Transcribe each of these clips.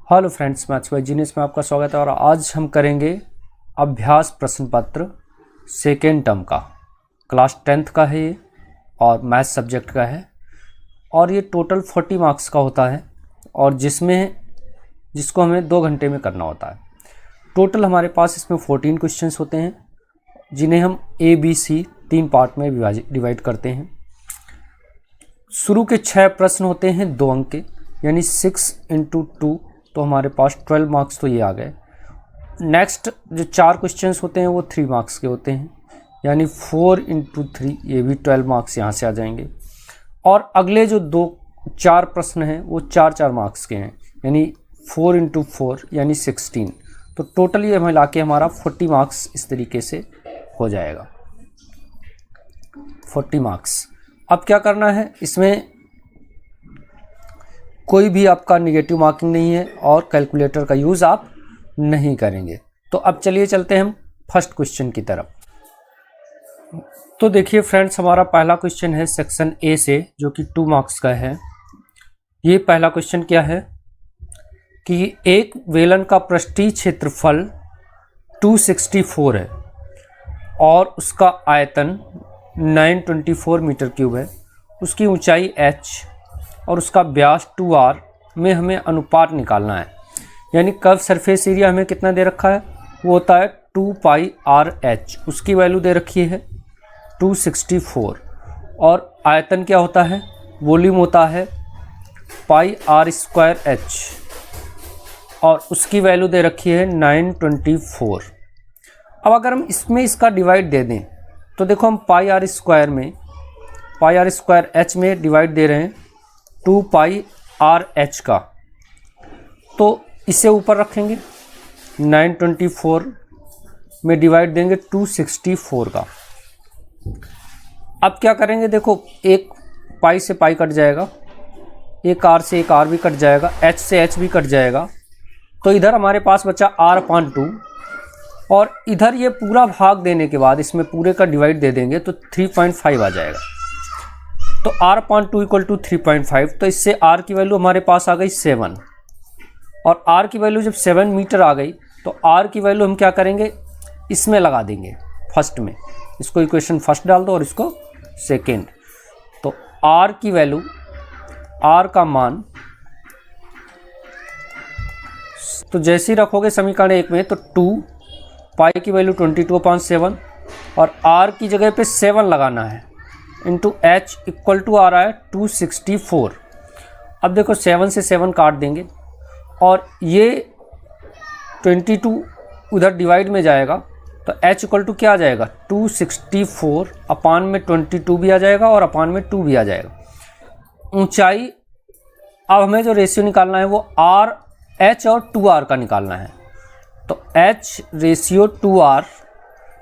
Hello friends, maths by genius में आपका स्वागत है। और आज हम करेंगे अभ्यास प्रश्न पत्र सेकेंड टर्म का। क्लास 10th का है ये और मैथ्स सब्जेक्ट का है और ये टोटल 40 मार्क्स का होता है और जिसको हमें 2 घंटे में करना होता है। टोटल हमारे पास इसमें 14 क्वेश्चंस होते हैं जिन्हें हम ABC 3 पार्ट में डिवाइड करते हैं। शुरू के 6 प्रश्न होते हैं 2 अंक के, यानी 6 × 2, तो हमारे पास 12 मार्क्स तो ये आ गए। नेक्स्ट जो 4 क्वेश्चंस होते हैं वो 3 मार्क्स के होते हैं, यानी 4 × 3, ये भी 12 मार्क्स यहाँ से आ जाएंगे। और अगले जो 4 प्रश्न हैं वो 4 मार्क्स के हैं, यानी 4 × 4 यानी 16। तो टोटल ये मिला के हमारा 40 मार्क्स इस तरीके से हो जाएगा। 40 मार्क्स। अब क्या करना है, इसमें कोई भी आपका निगेटिव मार्किंग नहीं है और कैलकुलेटर का यूज़ आप नहीं करेंगे। तो अब चलिए चलते हैं हम फर्स्ट क्वेश्चन की तरफ। तो देखिए फ्रेंड्स, हमारा पहला क्वेश्चन है सेक्शन ए से, जो कि 2 मार्क्स का है। ये पहला क्वेश्चन क्या है कि एक वेलन का पृष्ठीय क्षेत्रफल 264 है और उसका आयतन 924 मीटर क्यूब है। उसकी ऊंचाई h और उसका व्यास 2r में हमें अनुपात निकालना है। यानी कर्व सरफेस एरिया हमें कितना दे रखा है, वो होता है 2πrh। उसकी वैल्यू दे रखी है 264 और आयतन क्या होता है, वॉल्यूम होता है πr² और उसकी वैल्यू दे रखी है 924। अब अगर हम इसमें इसका डिवाइड दे दें तो देखो, हम πr² में डिवाइड दे रहे हैं 2πrh का, तो इसे ऊपर रखेंगे, 924 में डिवाइड देंगे 264 का। अब क्या करेंगे, देखो एक पाई से पाई कट जाएगा, एक r से एक r भी कट जाएगा, h से h भी कट जाएगा, तो इधर हमारे पास बचा r/2 और इधर ये पूरा भाग देने के बाद इसमें पूरे का डिवाइड दे देंगे तो 3.5 आ जाएगा। तो r/2 = 3.5, तो इससे r की वैल्यू हमारे पास आ गई 7 और r की वैल्यू जब 7 मीटर आ गई तो r की वैल्यू हम क्या करेंगे, इसमें लगा देंगे फर्स्ट में। इसको इक्वेशन फर्स्ट डाल दो और इसको सेकेंड। तो r की वैल्यू, r का मान, तो जैसे ही रखोगे समीकरण 1 में तो 2 पाई की वैल्यू 22/7 और r की जगह पे 7 लगाना है इंटू h इक्वल टू आ रहा है 264। अब देखो 7 से 7 काट देंगे और ये 22 उधर डिवाइड में जाएगा तो h इक्वल टू क्या आ जाएगा, 264 अपान में 22 भी आ जाएगा और अपान में 2 भी आ जाएगा। ऊंचाई, अब हमें जो रेशियो निकालना है वो h और 2r का निकालना है। तो h रेशियो 2r,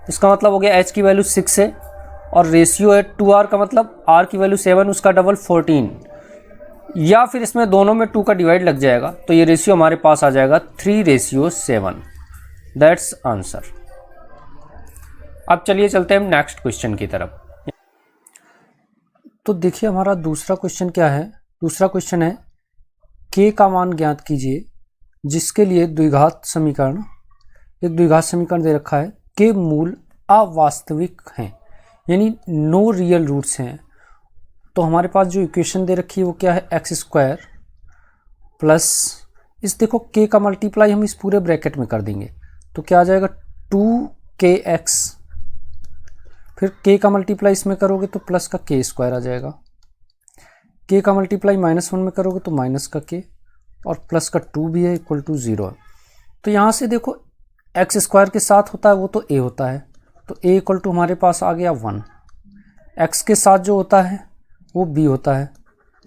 इसका मतलब हो गया h की वैल्यू 6 है और रेशियो है 2r का मतलब r की वैल्यू 7, उसका डबल 14, या फिर इसमें दोनों में 2 का डिवाइड लग जाएगा तो ये रेशियो हमारे पास आ जाएगा 3:7। That's answer. अब चलिए चलते हैं हम नेक्स्ट क्वेश्चन की तरफ। तो देखिए हमारा दूसरा क्वेश्चन क्या है। दूसरा क्वेश्चन है k का मान ज्ञात कीजिए जिसके लिए एक द्विघात समीकरण दे रखा है। k मूल अवास्तविक हैं, यानी नो रियल रूट्स हैं। तो हमारे पास जो इक्वेशन दे रखी है वो क्या है, x² प्लस इस, देखो k का मल्टीप्लाई हम इस पूरे ब्रैकेट में कर देंगे तो क्या आ जाएगा 2kx, फिर k का मल्टीप्लाई इसमें करोगे तो प्लस का k² आ जाएगा, k का मल्टीप्लाई -1 में करोगे तो माइनस का k और प्लस का 2 भी है इक्वल टू 0। तो यहाँ से देखो x² के साथ होता है वो तो a होता है, तो a इक्वल टू हमारे पास आ गया 1। x के साथ जो होता है वो b होता है,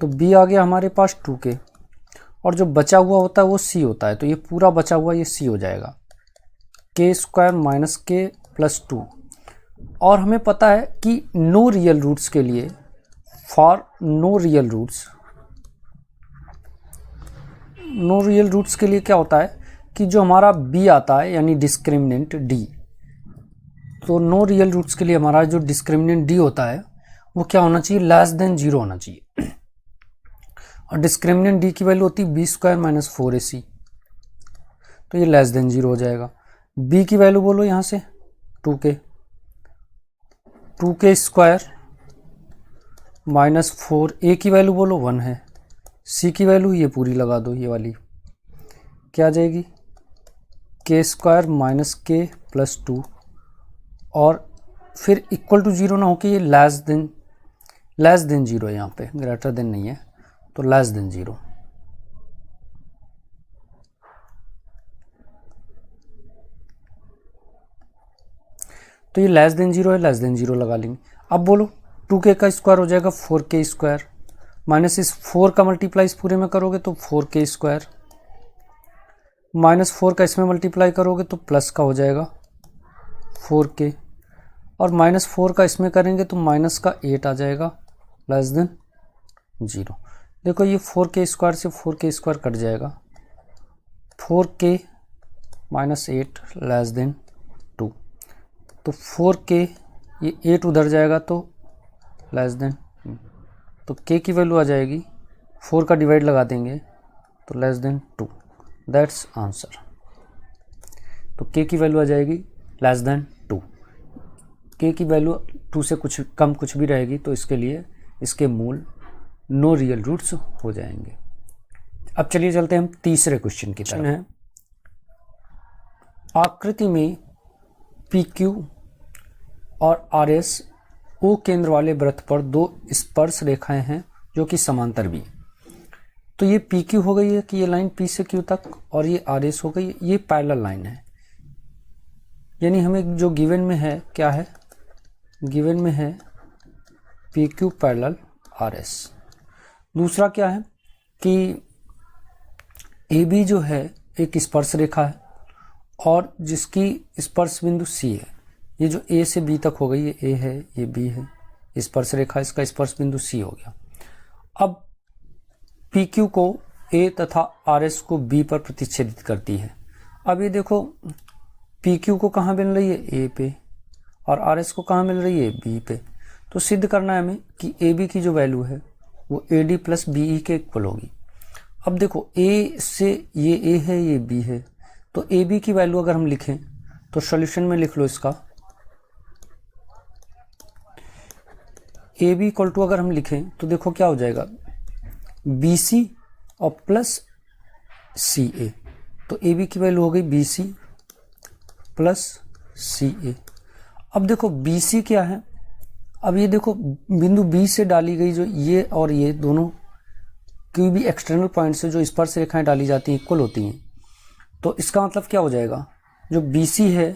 तो b आ गया हमारे पास 2k और जो बचा हुआ होता है वो c होता है, तो ये पूरा बचा हुआ ये c हो जाएगा, k² - k + 2। और हमें पता है कि नो रियल रूट्स के लिए, फॉर नो रियल रूट्स के लिए क्या होता है कि जो हमारा b आता है यानी डिस्क्रिमिनेंट d, तो नो रियल रूट्स के लिए हमारा जो डिस्क्रिमिनेंट d होता है वो क्या होना चाहिए, <0 होना चाहिए। और डिस्क्रिमिनेंट d की वैल्यू होती है b² - 4ac। तो ये लेस देन 0 हो जाएगा। b की वैल्यू बोलो यहाँ से 2k स्क्वायर माइनस 4, a की वैल्यू बोलो 1 है, c की वैल्यू ये पूरी लगा दो, ये वाली क्या आ जाएगी k square minus k plus 2, और फिर इक्वल टू 0 ना होके ये लेस देन 0 है, यहाँ पे ग्रेटर देन नहीं है तो लेस देन 0। तो ये लेस देन 0 है, लेस देन 0 लगा लेंगे। अब बोलो 2k का स्क्वायर हो जाएगा 4k स्क्वायर, माइनस इस 4 का मल्टीप्लाई इस पूरे में करोगे तो 4k स्क्वायर, माइनस 4 का इसमें मल्टीप्लाई करोगे तो प्लस का हो जाएगा 4k, और माइनस 4 का इसमें करेंगे तो माइनस का 8 आ जाएगा लेस देन 0। देखो ये 4k स्क्वायर से 4k स्क्वायर कट जाएगा, 4k माइनस 8 लेस देन 2, तो 4k ये 8 उधर जाएगा तो लेस देन, तो k की वैल्यू आ जाएगी 4 का डिवाइड लगा देंगे तो लेस देन 2, दैट्स आंसर। तो k की वैल्यू आ जाएगी लेस देन 2। k की वैल्यू 2 से कुछ कम कुछ भी रहेगी तो इसके लिए इसके मूल नो रियल रूट्स हो जाएंगे। अब चलिए चलते हैं हम तीसरे क्वेश्चन की तरफ। है आकृति में PQ और RS O केंद्र वाले वृत्त पर दो स्पर्श रेखाएं हैं जो कि समांतर भी हैं। तो ये PQ हो गई है कि ये लाइन P से Q तक, और ये RS हो गई, ये पैरेलल लाइन है। यानी हमें जो गिवन में है क्या है, गिवन में है PQ पैरेलल RS। दूसरा क्या है कि AB जो है एक स्पर्श रेखा है और जिसकी स्पर्श बिंदु C है। ये जो A से B तक हो गई, ये A है, ये B है, स्पर्श रेखा, इसका स्पर्श बिंदु C हो गया। अब PQ को A तथा RS को B पर प्रतिच्छेदित करती है। अब ये देखो PQ को कहाँ मिल रही है, A पे, और RS को कहाँ मिल रही है, B पे। तो सिद्ध करना है हमें कि AB की जो वैल्यू है वो AD प्लस BE के इक्वल होगी। अब देखो A से ये A है, ये B है, तो AB की वैल्यू अगर हम लिखें तो सॉल्यूशन में लिख लो इसका, AB इक्वल टू अगर हम लिखें तो देखो क्या हो जाएगा, BC और प्लस CA। तो AB की वैल्यू हो गई BC प्लस CA। अब देखो BC क्या है, अब ये देखो बिंदु B से डाली गई जो ये और ये दोनों कोई भी एक्सटर्नल पॉइंट से जो स्पर्श रेखाएं डाली जाती हैं इक्वल होती हैं। तो इसका मतलब क्या हो जाएगा, जो BC है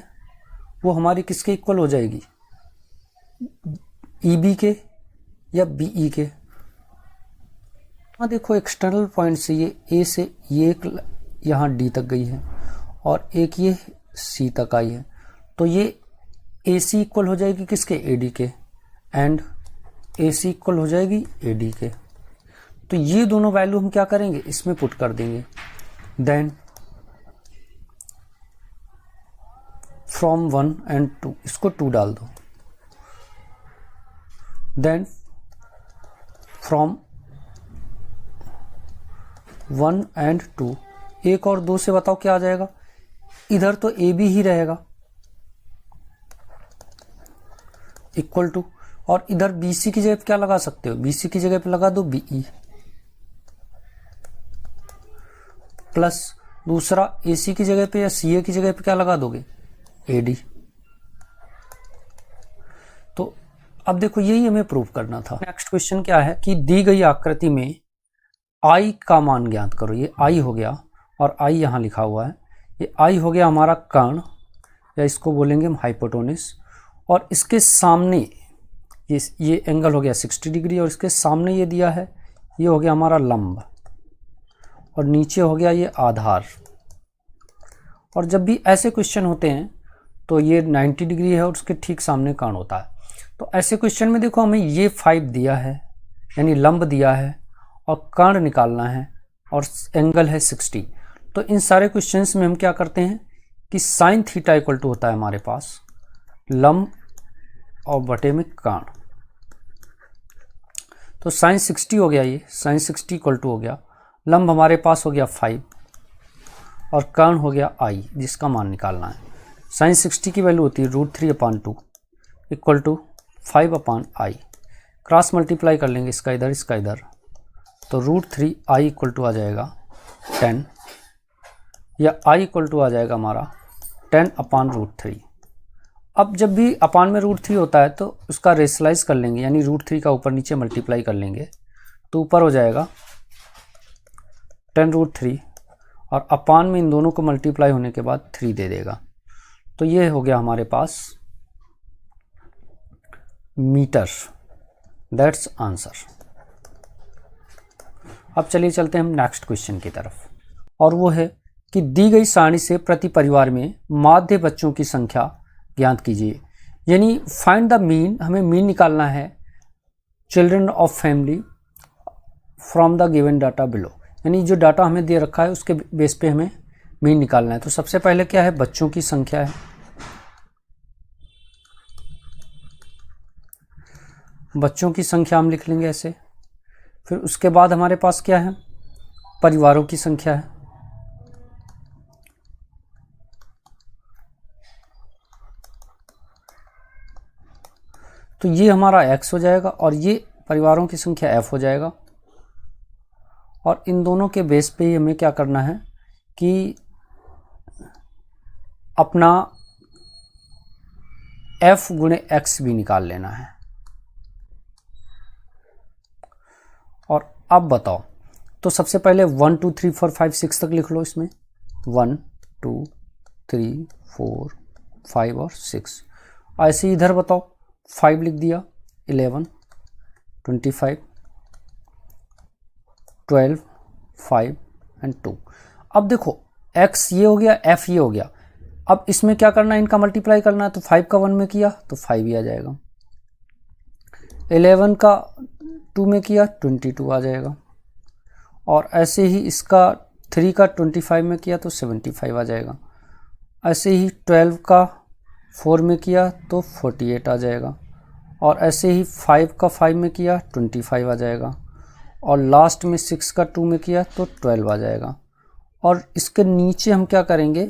वो हमारी किसके इक्वल हो जाएगी, EB के या BE के। हाँ देखो एक्सटर्नल पॉइंट से ये A से ये एक यहाँ D तक गई है और एक ये C तक आई है, तो ये AC इक्वल हो जाएगी किसके, AD के, एंड AC इक्वल हो जाएगी AD के। तो ये दोनों वैल्यू हम क्या करेंगे, इसमें पुट कर देंगे। देन फ्रॉम 1 एंड 2, इसको 2 डाल दो। देन फ्रॉम 1 एंड 2, 1 और 2 से बताओ क्या आ जाएगा, इधर तो AB ही रहेगा इक्वल टू, और इधर BC की जगह पे क्या लगा सकते हो, BC की जगह पे लगा दो BE प्लस दूसरा AC की जगह पे या CA की जगह पे क्या लगा दोगे, AD। तो अब देखो यही हमें प्रूव करना था। नेक्स्ट क्वेश्चन क्या है कि दी गई आकृति में I का मान ज्ञात करो। ये I हो गया और I यहाँ लिखा हुआ है, ये I हो गया हमारा कर्ण या इसको बोलेंगे हम हाइपोटेन्यूज, और इसके सामने ये एंगल हो गया 60 डिग्री, और इसके सामने ये दिया है, ये हो गया हमारा लंब, और नीचे हो गया ये आधार। और जब भी ऐसे क्वेश्चन होते हैं तो ये 90 डिग्री है और उसके ठीक सामने कर्ण होता है। तो ऐसे क्वेश्चन में देखो हमें ये 5 दिया है यानी लंब दिया है और कर्ण निकालना है और एंगल है 60। तो इन सारे क्वेश्चंस में हम क्या करते हैं कि साइन थीटा इक्वल टू होता है हमारे पास लंब और बटे में कर्ण। तो साइन 60 हो गया, ये साइन 60 इक्वल टू हो गया, लंब हमारे पास हो गया 5 और कर्ण हो गया i, जिसका मान निकालना है। साइन 60 की वैल्यू होती है √3/2 equal to 5/i। Cross multiply कर लेंगे इसका इधर, तो √3i इक्वल टू आ जाएगा 10, या i इक्वल टू आ जाएगा हमारा 10/√3। अब जब भी अपान में √3 होता है तो उसका रेशलाइज कर लेंगे, यानी √3 का ऊपर नीचे मल्टीप्लाई कर लेंगे, तो ऊपर हो जाएगा 10√3 और अपान में इन दोनों को मल्टीप्लाई होने के बाद 3 दे देगा। तो ये हो गया हमारे पास मीटर। That's answer. अब चलिए चलते हैं हम नेक्स्ट क्वेश्चन की तरफ, और वो है कि दी गई सारणी से प्रति परिवार में माध्य बच्चों की संख्या ज्ञात कीजिए। यानी फाइंड द मीन, हमें मीन निकालना है children of family from the given data below. यानी जो डाटा हमें दे रखा है उसके बेस पे हमें मीन निकालना है। तो सबसे पहले क्या है, बच्चों की संख्या है। बच्चों की संख्या हम लिख लेंगे ऐसे। फिर उसके बाद हमारे पास क्या है, परिवारों की संख्या है। तो ये हमारा x हो जाएगा और ये परिवारों की संख्या f हो जाएगा। और इन दोनों के बेस पे ही हमें क्या करना है कि अपना f गुणे x भी निकाल लेना है। और अब बताओ, तो सबसे पहले 1 2 3 4 5 6 तक लिख लो इसमें। 1 2 3 4 5 और 6। ऐसे इधर बताओ, 5 लिख दिया, 11 25 12 5 एंड 2। अब देखो x ये हो गया, f ये हो गया। अब इसमें क्या करना है, इनका मल्टीप्लाई करना है। तो 5 का 1 में किया तो 5 ही आ जाएगा, 11 का 2 में किया 22 आ जाएगा, और ऐसे ही इसका 3 का 25 में किया तो 75 आ जाएगा। ऐसे ही 12 का 4 में किया तो 48 आ जाएगा, और ऐसे ही 5 का 5 में किया 25 आ जाएगा, और लास्ट में 6 का 2 में किया तो 12 आ जाएगा। और इसके नीचे हम क्या करेंगे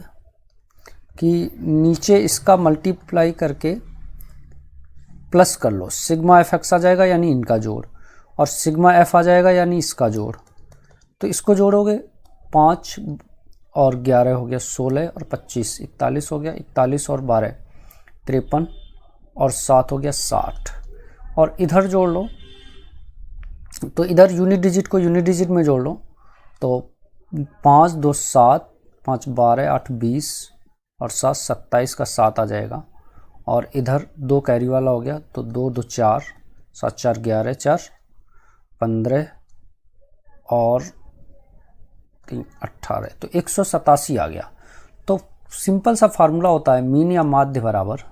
कि नीचे इसका मल्टीप्लाई करके प्लस कर लो, सिग्मा एफ एक्स आ जाएगा यानी इनका जोड़, और सिग्मा एफ आ जाएगा यानी इसका जोड़। तो इसको जोड़ोगे 5 और 11 हो गया 16 और 25 41 हो गया, 41 और 12 53 और 7 हो गया 60। और इधर जोड़ लो, तो इधर यूनिट डिजिट को यूनिट डिजिट में जोड़ लो, तो 5 2 7 5 12 8 20 और 7 27 का 7 आ जाएगा। और इधर 2 कैरी वाला हो गया, तो 2 2 4 7 4 11 4 15 और 3 18, तो 187 आ गया। तो सिंपल सा फार्मूला होता है, मीन या माध्य बराबर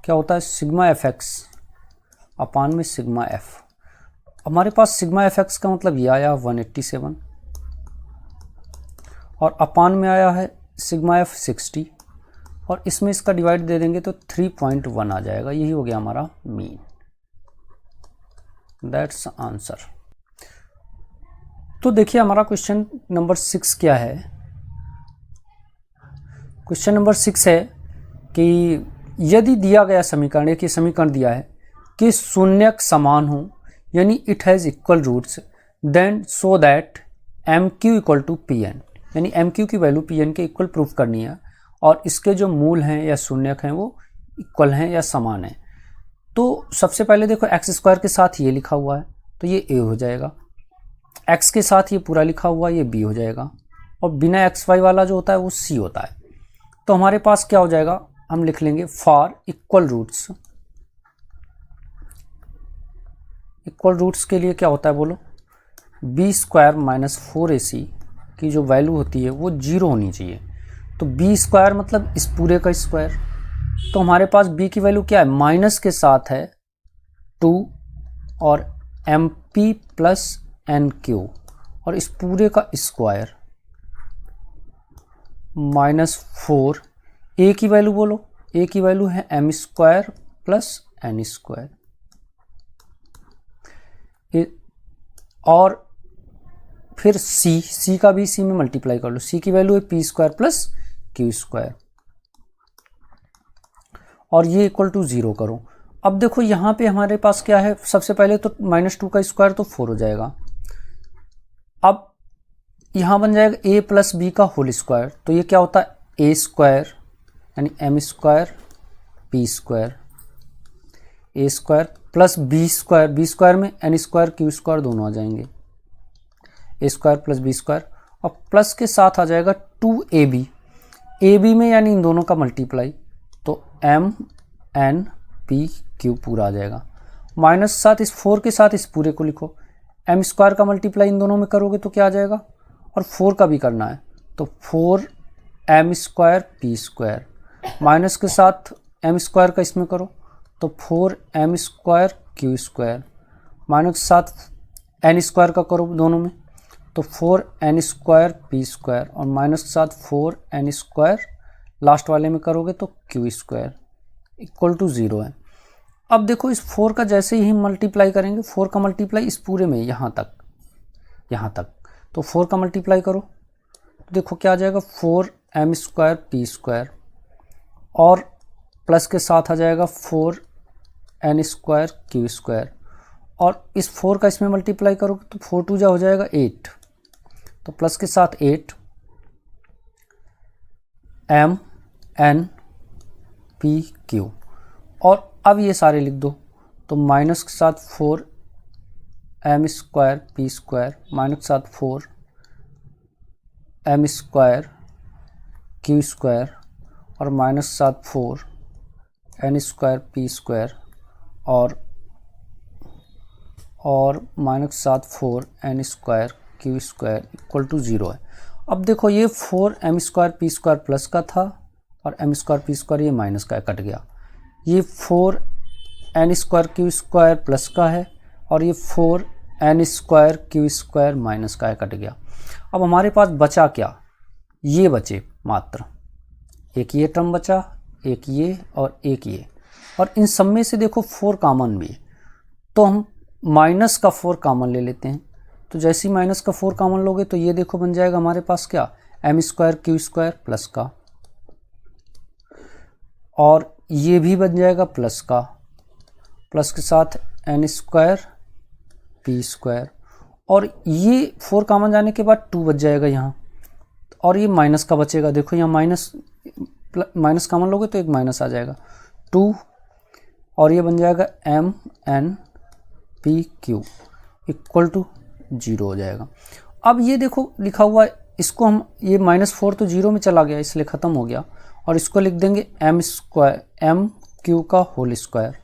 क्या होता है, सिग्मा एफ एक्स अपान में सिग्मा एफ। हमारे पास सिग्मा एफ एक्स का मतलब ये आया 187, और अपान में आया है सिग्मा एफ 60, और इसमें इसका डिवाइड दे देंगे तो 3.1 आ जाएगा। यही हो गया हमारा मीन। That's answer. तो देखिए हमारा क्वेश्चन नंबर 6 क्या है। क्वेश्चन नंबर 6 है कि यदि दिया गया समीकरण, एक ये समीकरण दिया है कि शून्यक समान हो, यानी it has equal roots, then so that M Q equal to P N, यानी एम क्यू की वैल्यू पी एन के इक्वल प्रूफ करनी है, और इसके जो मूल हैं या शून्यक हैं वो इक्वल हैं या समान हैं। तो सबसे पहले देखो एक्स स्क्वायर के साथ ये लिखा हुआ है तो ये ए हो जाएगा, एक्स के साथ ये पूरा लिखा हुआ ये बी हो जाएगा, और बिना एक्स वाई वाला जो होता है वो सी होता है। तो हमारे पास क्या हो जाएगा, हम लिख लेंगे for equal roots. Equal roots के लिए क्या होता है बोलो, बी स्क्वायर माइनस 4ac की जो वैल्यू होती है वो 0 होनी चाहिए। तो बी स्क्वायर मतलब इस पूरे का स्क्वायर। तो हमारे पास b की वैल्यू क्या है, माइनस के साथ है 2 और M P plus N Q, और इस पूरे का स्क्वायर माइनस 4। ए की वैल्यू बोलो, ए की वैल्यू है M square plus N square, और फिर सी का भी सी में मल्टीप्लाई कर लो, सी की वैल्यू है P square plus Q square, और ये इक्वल टू 0 करो। अब देखो यहाँ पे हमारे पास क्या है, सबसे पहले तो -2 का स्क्वायर तो 4 हो जाएगा। अब यहाँ बन जाएगा a प्लस बी का होल स्क्वायर, तो ये क्या होता है a स्क्वायर यानी m square p square, a square plus b square में n स्क्वायर q स्क्वायर दोनों आ जाएंगे, a square plus b square, और प्लस के साथ आ जाएगा 2ab, ab में यानी इन दोनों का मल्टीप्लाई, तो m n p q पूरा आ जाएगा। -7 इस 4 के साथ इस पूरे को लिखो, m स्क्वायर का मल्टीप्लाई इन दोनों में करोगे तो क्या आ जाएगा, और 4 का भी करना है तो 4m square p square, minus के साथ m स्क्वायर का इसमें करो तो 4m square q square, minus के साथ n स्क्वायर का करो दोनों में तो 4n स्क्वायर p स्क्वायर, और माइनस के साथ 4n स्क्वायर लास्ट वाले में करोगे तो q स्क्वायर इक्वल टू 0 है। अब देखो इस 4 का जैसे ही मल्टीप्लाई करेंगे, 4 का मल्टीप्लाई इस पूरे में यहाँ तक, तो 4 का मल्टीप्लाई करो तो देखो क्या आ जाएगा 4m स्क्वायर p स्क्वायर, और प्लस के साथ आ जाएगा 4n स्क्वायर q स्क्वायर, और इस 4 का इसमें मल्टीप्लाई करोगे तो 4 2 जा हो जाएगा 8, तो प्लस के साथ 8 m n p q, और अब ये सारे लिख दो तो माइनस के साथ 4m square p square, minus के साथ 4m स्क्वायर q स्क्वायर, और माइनस के साथ 4n स्क्वायर p स्क्वायर, और माइनस के साथ 4n square q square equal to 0 है। अब देखो ये 4m square p square plus का था और m स्क्वायर p स्क्वायर ये माइनस का कट गया, ये 4n square q square plus का है और ये 4n square q square minus का कट गया। अब हमारे पास बचा क्या, ये बचे मात्र एक ये टर्म बचा, एक ये और एक ये, और इन सब में से देखो 4 कॉमन भी है तो हम माइनस का 4 कॉमन ले लेते हैं। तो जैसे ही माइनस का 4 कॉमन लोगे तो ये देखो बन जाएगा हमारे पास क्या m square q square plus का, और ये भी बन जाएगा प्लस का, प्लस के साथ n स्क्वायर p स्क्वायर, और ये 4 कॉमन जाने के बाद 2 बच जाएगा यहाँ, और ये माइनस का बचेगा, देखो यहाँ माइनस कॉमन लोगे तो एक माइनस आ जाएगा 2, और ये बन जाएगा m n p q equal to 0 हो जाएगा। अब ये देखो लिखा हुआ है, इसको हम ये -4 तो 0 में चला गया इसलिए ख़त्म हो गया, और इसको लिख देंगे m स्क्वायर m q का होल स्क्वायर,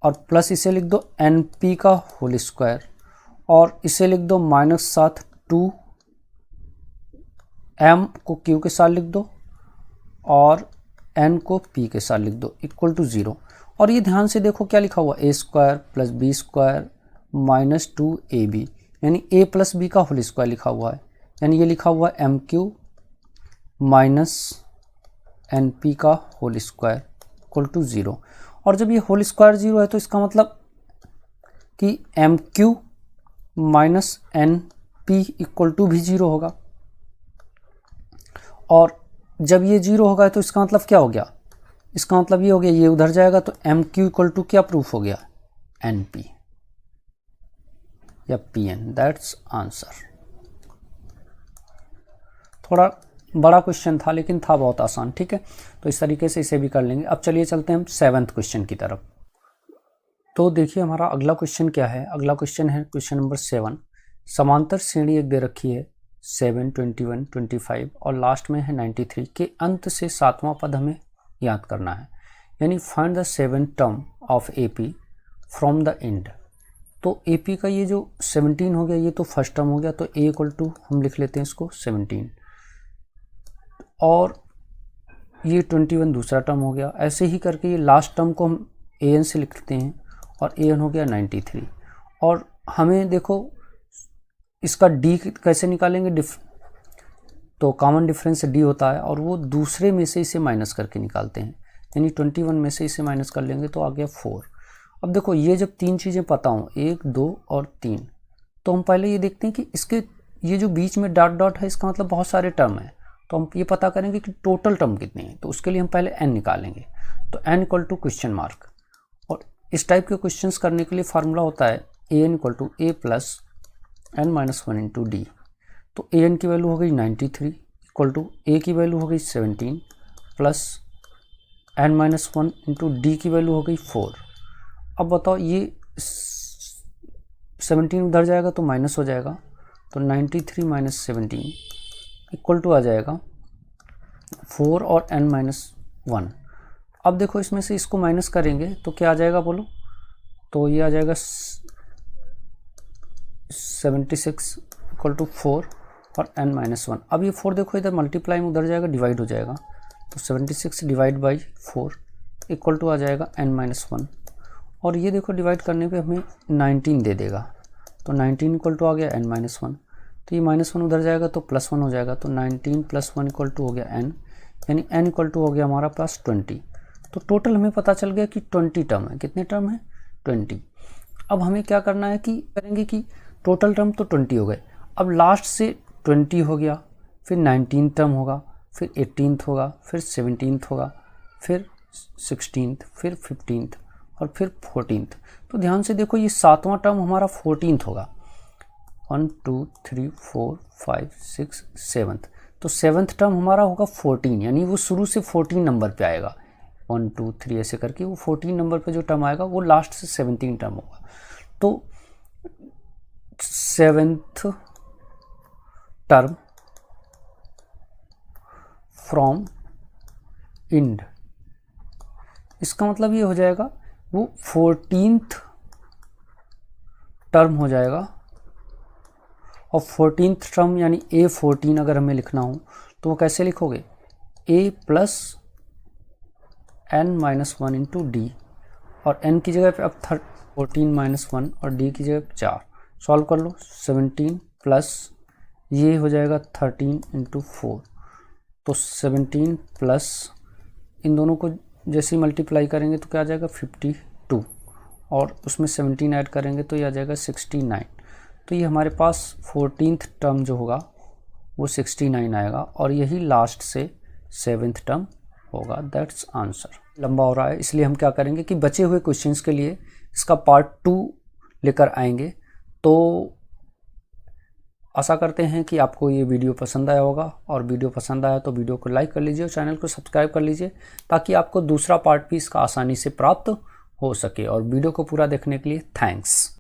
और प्लस इसे लिख दो n p का होल स्क्वायर, और इसे लिख दो माइनस साथ 2 m को q के साथ लिख दो और n को p के साथ लिख दो इक्वल टू 0। और ये ध्यान से देखो क्या लिखा हुआ a square plus b square minus 2ab, यानी a प्लस b का होल स्क्वायर लिखा हुआ है, यानी ये लिखा हुआ है m q minus N P का होल स्क्वायर इक्वल टू 0। और जब ये होल स्क्वायर 0 है तो इसका मतलब कि M Q minus N P equal to भी 0 होगा, और जब ये 0 होगा तो इसका मतलब क्या हो गया, इसका मतलब ये हो गया ये उधर जाएगा तो एम क्यू इक्वल टू क्या प्रूफ हो गया एन पी या पी एन, दैट्स आंसर। थोड़ा बड़ा क्वेश्चन था लेकिन था बहुत आसान, ठीक है, तो इस तरीके से इसे भी कर लेंगे। अब चलिए चलते हैं हम 7th क्वेश्चन की तरफ। तो देखिए हमारा अगला क्वेश्चन क्या है, अगला क्वेश्चन है क्वेश्चन नंबर 7। समांतर श्रेणी एक दे रखी है 7, 21, 25 और लास्ट में है 93 के अंत से 7वां पद हमें याद करना है, यानी find the 7th term of AP from the end. तो एपी का ये जो 17 हो गया ये तो फर्स्ट टर्म हो गया, तो ए इक्वल टू हम लिख लेते हैं इसको 17, और ये 21 दूसरा टर्म हो गया। ऐसे ही करके ये लास्ट टर्म को हम ए एन से लिखते हैं और ए एन हो गया 93। और हमें देखो इसका डी कैसे निकालेंगे, तो कॉमन डिफरेंस डी होता है और वो दूसरे में से इसे माइनस करके निकालते हैं, यानी 21 में से इसे माइनस कर लेंगे तो आ गया 4। अब देखो ये जब तीन चीज़ें पता हों 1, 2 और 3, तो हम पहले ये देखते हैं कि इसके ये जो बीच में डॉट डॉट है इसका मतलब बहुत सारे टर्म है, तो हम ये पता करेंगे कि टोटल टर्म कितने हैं। तो उसके लिए हम पहले n निकालेंगे, तो n equal to question mark. और इस टाइप के क्वेश्चंस करने के लिए फार्मूला होता है an equal to a plus n minus 1 into D. तो an की वैल्यू हो गई 93 इक्वल टू a की वैल्यू हो गई 17 plus n minus 1 into D की वैल्यू हो गई 4। अब बताओ ये 17 उधर जाएगा तो माइनस हो जाएगा, तो 93 माइनस 17 इक्वल टू आ जाएगा 4 और n माइनस 1। अब देखो इसमें से इसको माइनस करेंगे तो क्या आ जाएगा बोलो, तो ये आ जाएगा 76 इक्वल टू 4 और n माइनस 1। अब ये 4 देखो इधर मल्टीप्लाई में उधर जाएगा, डिवाइड हो जाएगा, तो 76 डिवाइड बाई 4 इक्वल टू आ जाएगा n माइनस 1। और ये देखो डिवाइड करने पे हमें 19 दे देगा, तो 19 इक्वल टू आ गया n माइनस 1। तो ये माइनस 1 उधर जाएगा तो प्लस 1 हो जाएगा, तो 19 प्लस 1 इक्वल टू हो गया n, यानी n इक्वल टू हो गया हमारा प्लस 20। तो टोटल हमें पता चल गया कि 20 टर्म है। कितने टर्म है? 20। अब हमें क्या करना है कि करेंगे कि टोटल टर्म तो 20 हो गए, अब लास्ट से 20 हो गया, फिर 19 टर्म होगा, फिर 18th होगा, फिर 17th होगा, फिर 16th, फिर 15th और फिर 14th। तो ध्यान से देखो ये 7वां टर्म हमारा 14th होगा। 1 2 3 4 5 6 7th, तो 7th टर्म हमारा होगा 14, यानी वो शुरू से 14 नंबर पे आएगा। 1 2 3 ऐसे करके वो 14 नंबर पे जो टर्म आएगा वो लास्ट से 17 टर्म होगा। तो 7th टर्म फ्रॉम इंड, इसका मतलब ये हो जाएगा वो 14th टर्म हो जाएगा। और 14th टर्म यानी A14 अगर हमें लिखना हो तो वो कैसे लिखोगे, a plus n minus 1 into D, और n की जगह पे अब 14 माइनस 1 और d की जगह पे 4। सॉल्व कर लो, 17 प्लस ये हो जाएगा 13 इंटू 4, तो 17 प्लस इन दोनों को जैसे ही मल्टीप्लाई करेंगे तो क्या आ जाएगा 52, और उसमें 17 ऐड करेंगे तो ये आ जाएगा 69। तो ये हमारे पास 14th टर्म जो होगा वो 69 आएगा, और यही लास्ट से 7th टर्म होगा। That's answer. लंबा हो रहा है इसलिए हम क्या करेंगे कि बचे हुए क्वेश्चंस के लिए इसका पार्ट 2 लेकर आएंगे। तो आशा करते हैं कि आपको ये वीडियो पसंद आया होगा, और वीडियो पसंद आया तो वीडियो को लाइक कर लीजिए और चैनल को सब्सक्राइब कर लीजिए, ताकि आपको दूसरा पार्ट भी इसका आसानी से प्राप्त हो सके। और वीडियो को पूरा देखने के लिए थैंक्स।